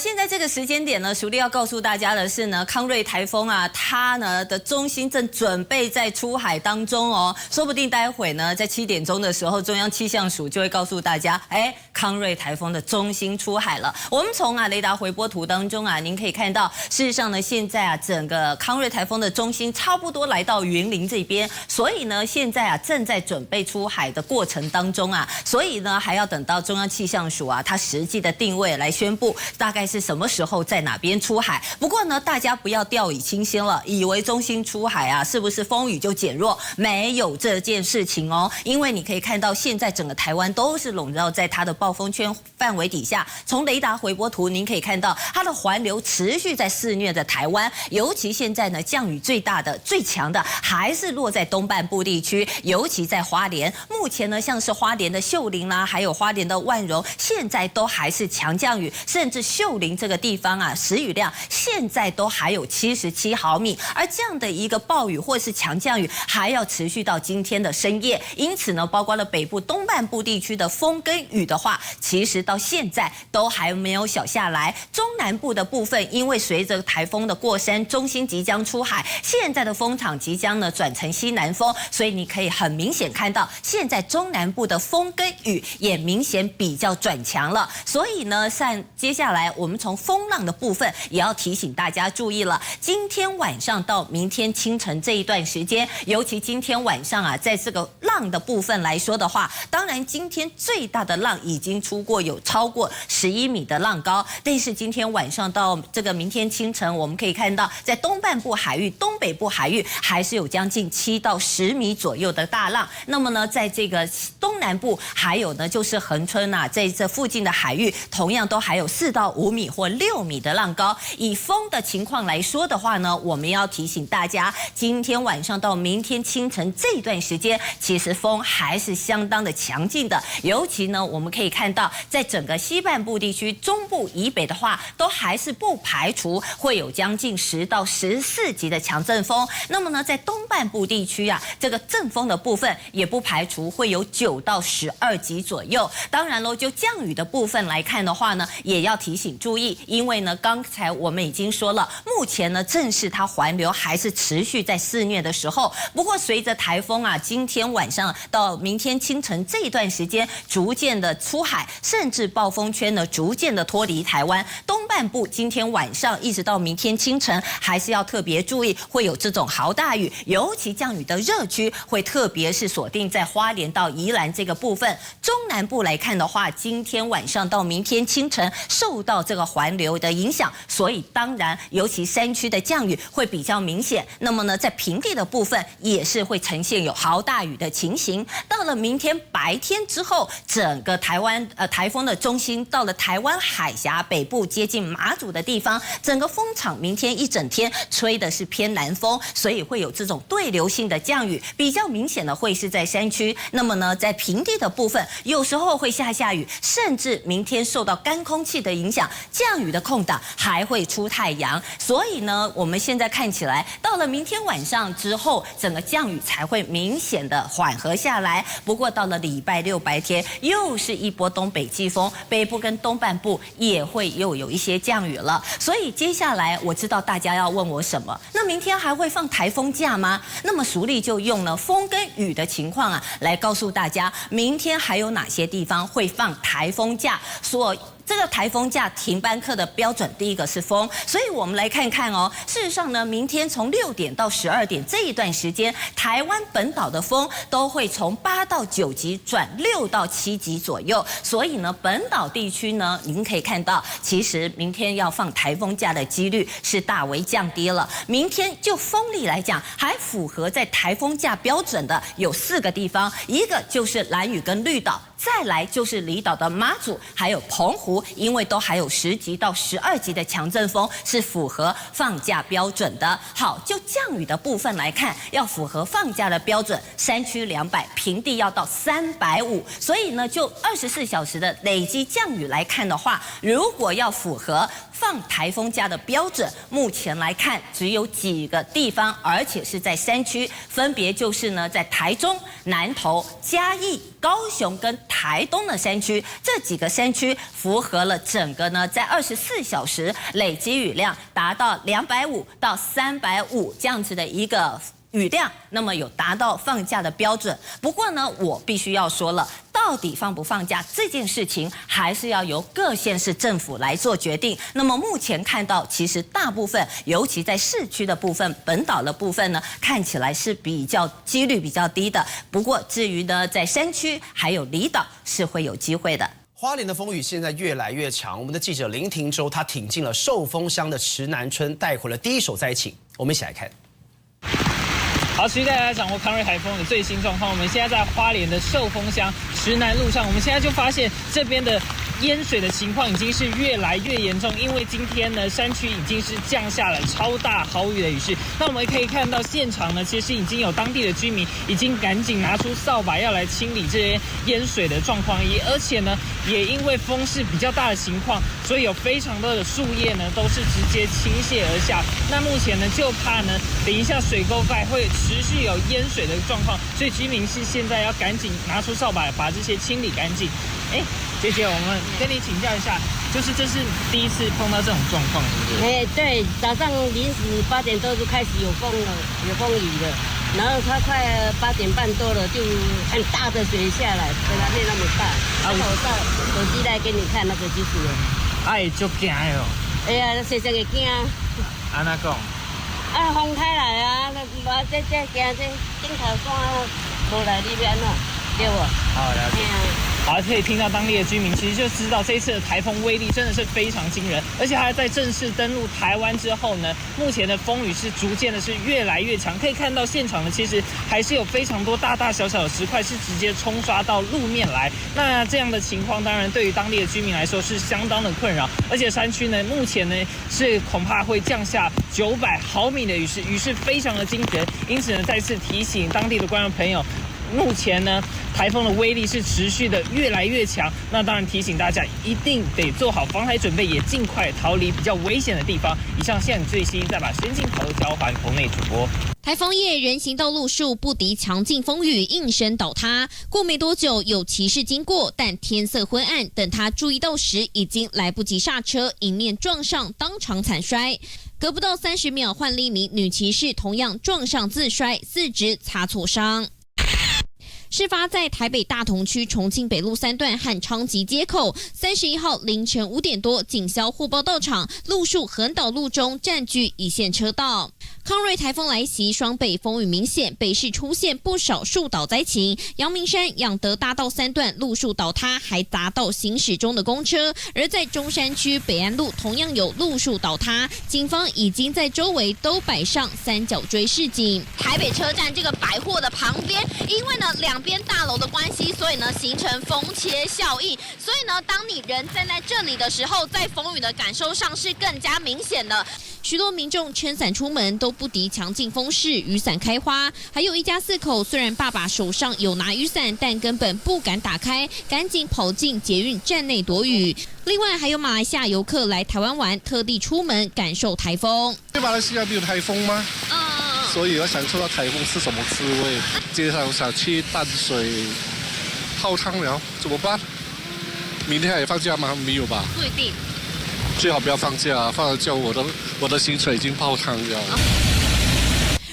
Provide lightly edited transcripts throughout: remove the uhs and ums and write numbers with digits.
现在这个时间点呢，淑丽要告诉大家的是呢，康瑞台风啊，它呢的中心正准备在出海当中哦，说不定待会呢，在7点钟的时候，中央气象署就会告诉大家，康瑞台风的中心出海了。我们从雷达回波图当中啊，您可以看到，事实上呢，现在啊，整个康瑞台风的中心差不多来到云林这边，所以呢，现在啊，正在准备出海的过程当中啊，所以呢，还要等到中央气象署啊，它实际的定位来宣布，大概是什么时候在哪边出海。不过呢，大家不要掉以轻心了，以为中心出海啊，是不是风雨就减弱？没有这件事情哦，因为你可以看到，现在整个台湾都是笼罩在它的暴风圈范围底下。从雷达回波图，您可以看到它的环流持续在肆虐着台湾，尤其现在呢，降雨最大的、最强的还是落在东半部地区，尤其在花莲。目前呢，像是花莲的秀林啦，还有花莲的万荣，现在都还是强降雨，甚至秀林这个地方啊，时雨量现在都还有77毫米，而这样的一个暴雨或是强降雨还要持续到今天的深夜。因此呢，包括了北部东半部地区的风跟雨的话，其实到现在都还没有小下来。中南部的部分，因为随着台风的过山，中心即将出海，现在的风场即将呢转成西南风，所以你可以很明显看到，现在中南部的风跟雨也明显比较转强了。所以呢，接下来我们从风浪的部分也要提醒大家注意了。今天晚上到明天清晨这一段时间，尤其今天晚上啊，在这个浪的部分来说的话，当然今天最大的浪已经有超过11米的浪高，但是今天晚上到这个明天清晨，我们可以看到在东半部海域、东北部海域还是有将近7到10米左右的大浪。那么呢，在这个东南部还有呢，就是恒春啊，在这附近的海域，同样都还有4到5米或6米的浪高。以风的情况来说的话呢，我们要提醒大家，今天晚上到明天清晨这一段时间，其实风还是相当的强劲的。尤其呢，我们可以看到，在整个西半部地区、中部以北的话，都还是不排除会有将近10到14级的强阵风。那么呢，在东半部地区啊，这个阵风的部分也不排除会有9到12级左右。当然喽，就降雨的部分来看的话呢，也要提醒注意，因为呢，刚才我们已经说了，目前呢正是它环流还是持续在肆虐的时候。不过随着台风啊，今天晚上到明天清晨这一段时间逐渐的出海，甚至暴风圈呢逐渐的脱离台湾东半部，今天晚上一直到明天清晨，还是要特别注意会有这种豪大雨，尤其降雨的热区会特别是锁定在花莲到宜兰这个部分。中南部来看的话，今天晚上到明天清晨受到这个环流的影响，所以当然尤其山区的降雨会比较明显。那么呢，在平地的部分也是会呈现有豪大雨的情形。到了明天白天之后，整个台风的中心到了台湾海峡北部接近马祖的地方，整个风场明天一整天吹的是偏南风，所以会有这种对流性的降雨，比较明显的会是在山区。那么呢，在平地的部分，有时候会下雨，甚至明天受到干空气的影响，降雨的空档还会出太阳。所以呢，我们现在看起来，到了明天晚上之后，整个降雨才会明显的缓和下来。不过到了礼拜6白天，又是一波东北季风，北部跟东半部也会又有一些降雨了。所以接下来我知道大家要问我什么，那明天还会放台风假吗？那么淑丽就用了风跟雨的情况啊，来告诉大家明天还有哪些地方会放台风假。这个台风假停班课的标准，第一个是风，所以我们来看看哦。事实上呢，明天从6点到12点这一段时间，台湾本岛的风都会从8到9级转6到7级左右。所以呢，本岛地区呢，您可以看到，其实明天要放台风假的几率是大为降低了。明天就风力来讲，还符合在台风假标准的有4个地方，一个就是兰屿跟绿岛。再来就是离岛的马祖，还有澎湖，因为都还有10级到12级的强阵风，是符合放假标准的。好，就降雨的部分来看，要符合放假的标准，山区200，平地要到350。所以呢，就24小时的累积降雨来看的话，如果要符合放台风假的标准，目前来看只有几个地方，而且是在山区，分别就是呢，在台中、南投、嘉义、高雄跟台东的山区，这几个山区符合了整个呢，在24小时累积雨量达到250到350这样子的一个雨量，那么有达到放假的标准。不过呢，我必须要说了，到底放不放假这件事情，还是要由各县市政府来做决定。那么目前看到，其实大部分，尤其在市区的部分、本岛的部分呢，看起来是几率比较低的。不过至于呢，在山区还有离岛是会有机会的。花莲的风雨现在越来越强，我们的记者林庭洲他挺进了寿丰乡的池南村，带回了第一手灾情，我们一起来看。好，持续带大家掌握康瑞台风的最新状况。我们现在在花莲的寿丰乡池南路上，我们现在就发现这边的淹水的情况已经是越来越严重，因为今天呢，山区已经是降下了超大豪雨的雨势。那我们可以看到现场呢，其实已经有当地的居民已经赶紧拿出扫把要来清理这些淹水的状况，而且呢，也因为风势比较大的情况，所以有非常多的树叶呢都是直接倾泻而下。那目前呢，就怕呢，等一下水沟盖会持续有淹水的状况，所以居民是现在要赶紧拿出扫把把这些清理干净。姐姐，我们跟你请教一下，就是这是第一次碰到这种状况，是不是？对，早上临时8点多就开始有风了，有风雨了，然后它快8点半多了，就很大的水下来，本来没那么大。我到手机来给你看那个就是了。就惊哟。哎呀，常常会惊。安那讲？风太来啊，这惊这顶头山无来，你要安怎？对不？好，了解。好，可以听到当地的居民其实就知道这一次的台风威力真的是非常惊人，而且还在正式登陆台湾之后呢，目前的风雨是逐渐的是越来越强。可以看到现场呢，其实还是有非常多大大小小的石块是直接冲刷到路面来。那这样的情况，当然对于当地的居民来说是相当的困扰，而且山区呢，目前呢是恐怕会降下900毫米的雨势，雨势非常的惊人。因此呢，再次提醒当地的观众朋友。目前呢，台风的威力是持续的越来越强。那当然提醒大家，一定得做好防台准备，也尽快逃离比较危险的地方。以上现在最新，再把先进头交还棚内主播。台风夜，人行道路树不敌强劲风雨，应声倒塌。过没多久，有骑士经过，但天色昏暗，等他注意到时，已经来不及刹车，迎面撞上，当场惨摔。隔不到30秒，换另一名女骑士同样撞上自摔，四肢擦挫伤。事发在台北大同区重庆北路3段和昌吉街口，31号凌晨5点多，警消获报到场，路树横倒路中占据一线车道。康瑞台风来袭，双北风雨明显，北市出现不少树倒灾情。阳明山仰德大道3段路树倒塌，还砸到行驶中的公车；而在中山区北安路同样有路树倒塌，警方已经在周围都摆上3角锥示警。台北车站这个百货的旁边，因为呢两边大楼的关系，所以呢形成风切效应。所以呢，当你人站在这里的时候，在风雨的感受上是更加明显的。许多民众撑伞出门都不敌强劲风势，雨伞开花。还有一家4口，虽然爸爸手上有拿雨伞，但根本不敢打开，赶紧跑进捷运站内躲雨。另外还有马来西亚游客来台湾玩，特地出门感受台风。马来西亚没有台风吗？所以要享受到台风是什么滋味。街上想去淡水泡汤了，怎么办？明天还放假吗？没有吧？不一定。最好不要放假，放了假我的行程已经泡汤了。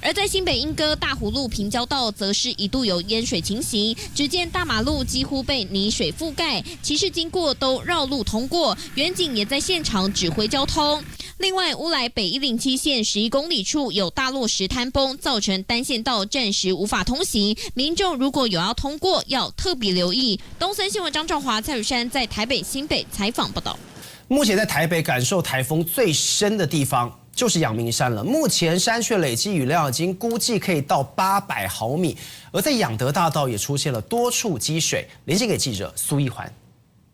而在新北莺歌大湖路平交道，则是一度有淹水情形，只见大马路几乎被泥水覆盖，骑士经过都绕路通过，远警也在现场指挥交通。另外，乌来北107线11公里处有大落石坍崩，造成单线道暂时无法通行，民众如果有要通过，要特别留意。东森新闻张兆华、蔡宇珊在台北新北采访报道。目前在台北感受台风最深的地方就是阳明山了。目前山区累积雨量已经估计可以到800毫米，而在仰德大道也出现了多处积水。连线给记者苏一环。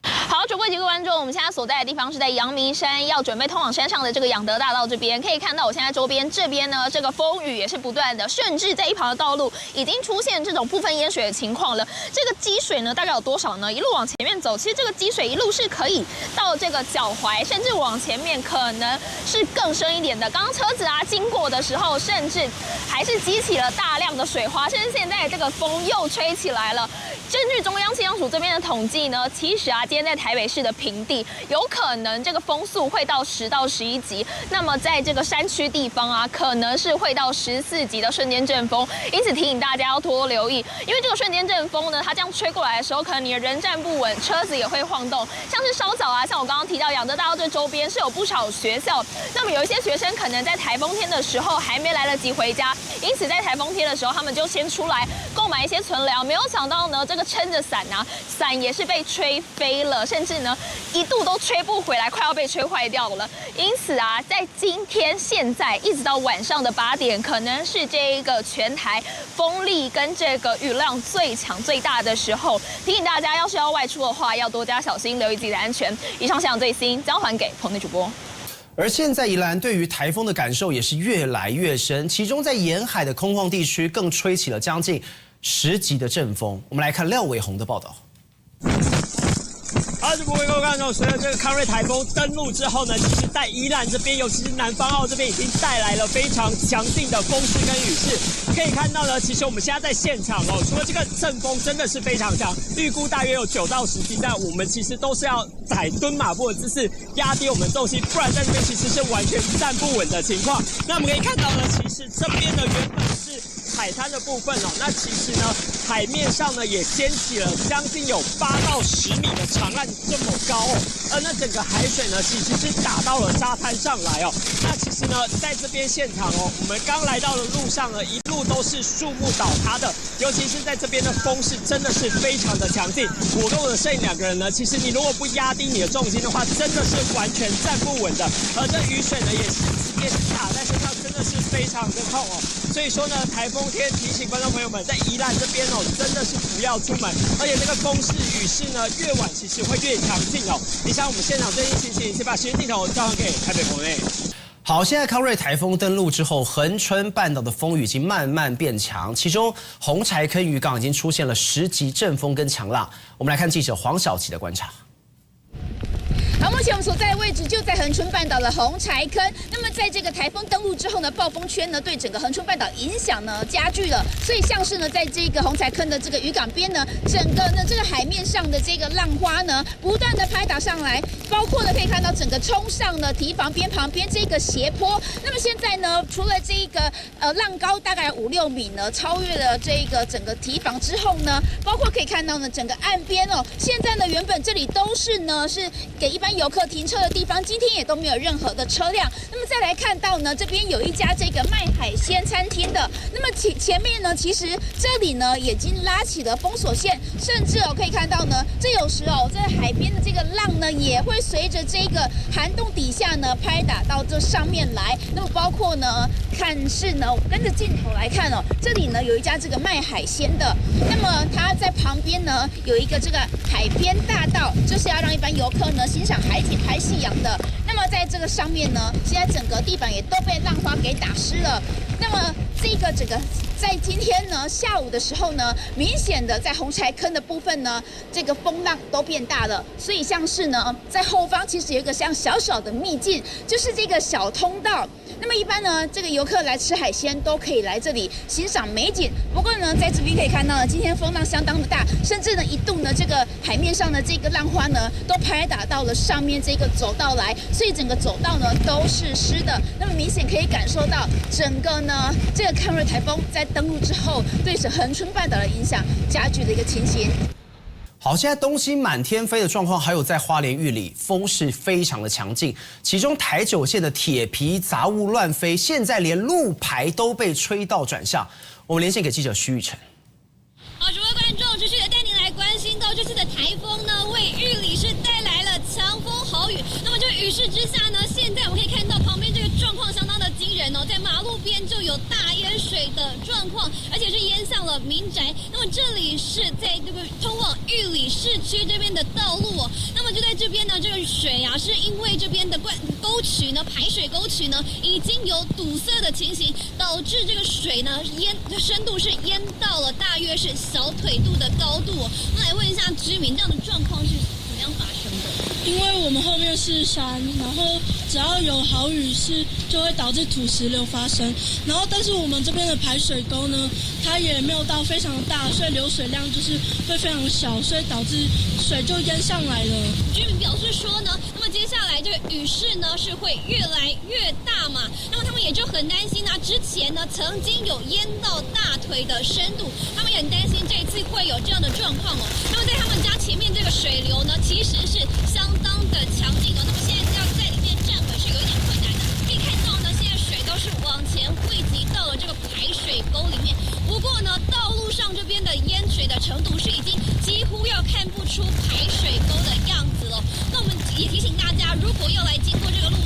好，主播及各位观众，我们现在所在的地方是在阳明山，要准备通往山上的这个仰德大道这边。可以看到，我现在周边这边呢，这个风雨也是不断的，甚至在一旁的道路已经出现这种部分淹水的情况了。这个积水呢，大概有多少呢？一路往前面走，其实这个积水一路是可以到这个脚踝，甚至往前面可能是更深一点的。刚刚车子经过的时候，甚至还是激起了大量的水花，甚至现在这个风又吹起来了。根据中央气象署这边的统计呢，其实今天在台北市的平地有可能这个风速会到10到11级，那么在这个山区地方可能是会到14级的瞬间阵风，因此提醒大家要多留意，因为这个瞬间阵风呢，它这样吹过来的时候，可能你的人站不稳，车子也会晃动。像是稍早像我刚刚提到仰德大道这周边是有不少学校，那么有一些学生可能在台风天的时候还没来得及回家，因此在台风天的时候，他们就先出来购买一些存粮，没有想到呢，这个撑着伞伞也是被吹飞了，甚至呢一度都吹不回来，快要被吹坏掉了。因此在今天现在一直到晚上的8点，可能是这一个全台风力跟这个雨量最强最大的时候，提醒大家要是要外出的话，要多加小心，留意自己的安全。以上现场最新交还给棚内主播。而现在宜兰对于台风的感受也是越来越深，其中在沿海的空旷地区更吹起了将近10级的阵风。我们来看廖伟宏的报道。好，主播各位观众，随着这个康瑞台风登陆之后呢，其实在宜兰这边，尤其是南方澳这边，已经带来了非常强劲的风势跟雨势。可以看到呢，其实我们现在在现场除了这个阵风真的是非常强，预估大约有9到10级，但我们其实都是要踩蹲马步的姿势压低我们重心，不然在这边其实是完全站不稳的情况。那我们可以看到呢，其实这边的原本是海滩的部分那其实呢，海面上呢也掀起了将近有8到10米的长浪这么高那整个海水呢其实是打到了沙滩上来那其实呢，在这边现场我们刚来到的路上呢，一路都是树木倒塌的，尤其是在这边的风势真的是非常的强劲。我跟我的摄影2个人呢，其实你如果不压低你的重心的话，真的是完全站不稳的。而这雨水呢，也是直接打在身上，真的是非常的痛所以说呢，台风天提醒观众朋友们，在宜兰这边真的是不要出门，而且这个风势雨势呢，越晚其实会越强劲以上我们现场最新情形，先把时间镜头交还给台北棚内。好，现在康瑞台风登陆之后，恒春半岛的风雨已经慢慢变强，其中红柴坑渔港已经出现了10级阵风跟强浪。我们来看记者黄小琪的观察。好，目前我们所在的位置就在恒春半岛的红柴坑。那么在这个台风登陆之后呢，暴风圈呢对整个恒春半岛影响呢加剧了，所以像是呢在这个红柴坑的这个渔港边呢，整个呢这个海面上的这个浪花呢不断的拍打上来，包括呢可以看到整个冲上了堤防边旁边这个斜坡。那么现在呢，除了这个浪高大概5、6米呢，超越了这个整个堤防之后呢，包括可以看到呢整个岸边现在呢原本这里都是呢是给一般游客停车的地方，今天也都没有任何的车辆。那么再来看到呢，这边有一家这个卖海鲜餐厅的，那么前面呢，其实这里呢已经拉起了封锁线，甚至可以看到呢，这有时在海边的这个浪呢，也会随着这个涵洞底下呢拍打到这上面来。那么包括呢，看是呢，跟着镜头来看这里呢有一家这个卖海鲜的，那么它在旁边呢有一个这个海边大道，就是要让一般游客呢欣赏海景、拍夕阳的。那么在这个上面呢，现在整个地板也都被浪花给打湿了。那么这个整个在今天呢下午的时候呢，明显的在红柴坑的部分呢，这个风浪都变大了，所以像是呢在后方其实有一个像小小的秘境，就是这个小通道。那么一般呢，这个游客来吃海鲜都可以来这里欣赏美景。不过呢，在这边可以看到呢，今天风浪相当的大，甚至呢一度呢这个海面上的这个浪花呢都拍打到了上面这个走道来，所以整个走道呢都是湿的。那么明显可以感受到整个呢这个康瑞台风在登陆之后对恒春半岛的影响加剧的一个情形。好，现在东西满天飞的状况，还有在花莲玉里，风势非常的强劲。其中台九线的铁皮杂物乱飞，现在连路牌都被吹到转向。我们连线给记者徐雨辰。好，诸位观众，持续的带您来关心到这次的台风呢，为玉里是带来了强风豪雨。那么这雨势之下呢，现在我们可以看到旁边这个状况相当的惊人。人哦，在马路边就有大淹水的状况，而且是淹上了民宅。那么这里是在这个通往玉里市区这边的道路哦。那么就在这边呢，这个水啊，是因为这边的沟渠呢，排水沟渠呢，已经有堵塞的情形，导致这个水呢深度是淹到了大约是小腿肚的高度哦。那来问一下居民，这样的状况是怎么样发生的？因为我们后面是山，然后只要有好雨势，就会导致土石流发生。然后，但是我们这边的排水沟呢，它也没有到非常大，所以流水量就是会非常小，所以导致水就淹上来了。居民表示说呢，那么接下来这个雨势呢是会越来越大嘛，那么他们也就很担心啊，之前呢曾经有淹到大腿的深度，他们也很担心这一次会有这样的状况哦。那么在他们家前面这个水流呢，其实是相当的强劲哦，那么现在要在里面站稳是有一点困难的。可以看到呢，现在水都是往前汇集到了这个排水沟里面。不过呢，道路上这边的淹水的程度是已经几乎要看不出排水沟的样子了。那我们也提醒大家，如果要来经过这个路